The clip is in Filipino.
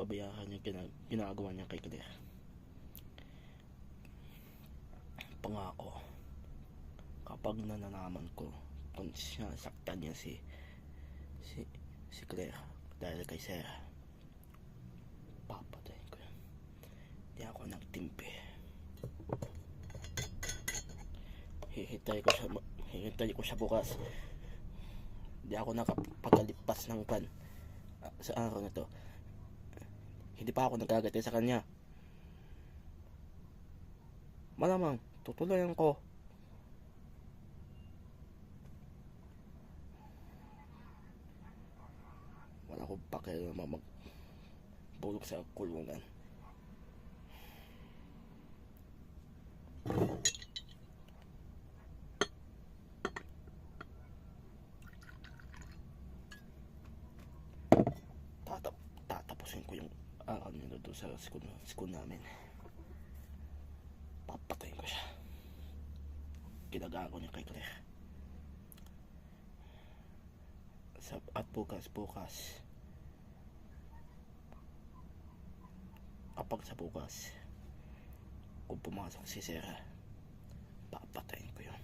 pababayaan yung ginagawa niya kay Claire. Pangako, kapag nananaman ko kung sinasaktan niya si Claire dahil kay Sarah, papatayin ko yan. Di ako nagtimpi. Hihintay ko siya bukas. Di ako nakapagalipas ng pan sa araw na to. Hindi pa ako nagagati sa kanya. Malamang tutulayan ko. Wala akong pakialam magbulok sa kulungan. Tatapusin ko yung araw nito doon sa school namin. Papatayin ko siya. Ginagawa niya kay Claire. At bukas kapag sa bukas kung pumasok si Sarah, papatayin ko yun.